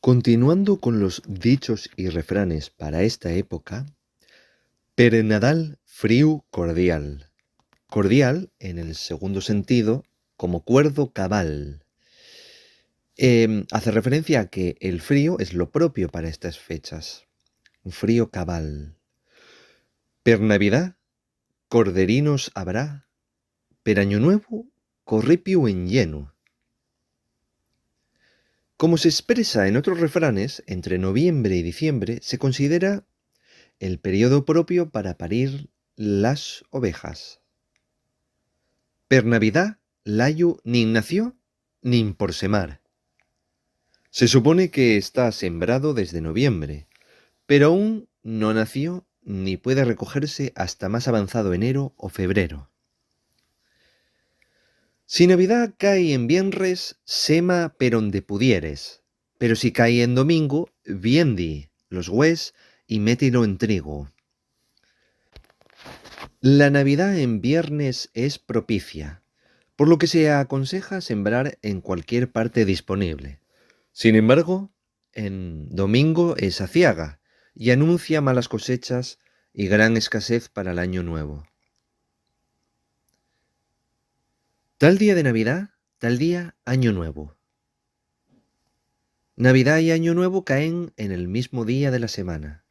Continuando con los dichos y refranes para esta época, per Nadal friu cordial. Cordial en el segundo sentido como cuerdo cabal. Hace referencia a que el frío es lo propio para estas fechas. Un frío cabal. Per Navidad, corderinos habrá. Per Año Nuevo, corripiu en lleno. Como se expresa en otros refranes, entre noviembre y diciembre se considera el periodo propio para parir las ovejas. Per Navidad, l'ayu nin nació, nin por semar. Se supone que está sembrado desde noviembre, pero aún no nació ni puede recogerse hasta más avanzado enero o febrero. Si Navidad cae en viernes, sema per onde pudieres, pero si cae en domingo, viendi los gües y mételo en trigo. La Navidad en viernes es propicia, por lo que se aconseja sembrar en cualquier parte disponible. Sin embargo, en domingo es aciaga y anuncia malas cosechas y gran escasez para el año nuevo. Tal día de Navidad, tal día año nuevo. Navidad y año nuevo caen en el mismo día de la semana.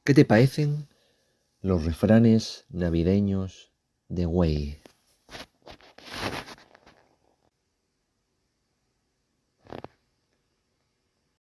¿Qué te parecen los refranes navideños de Güey?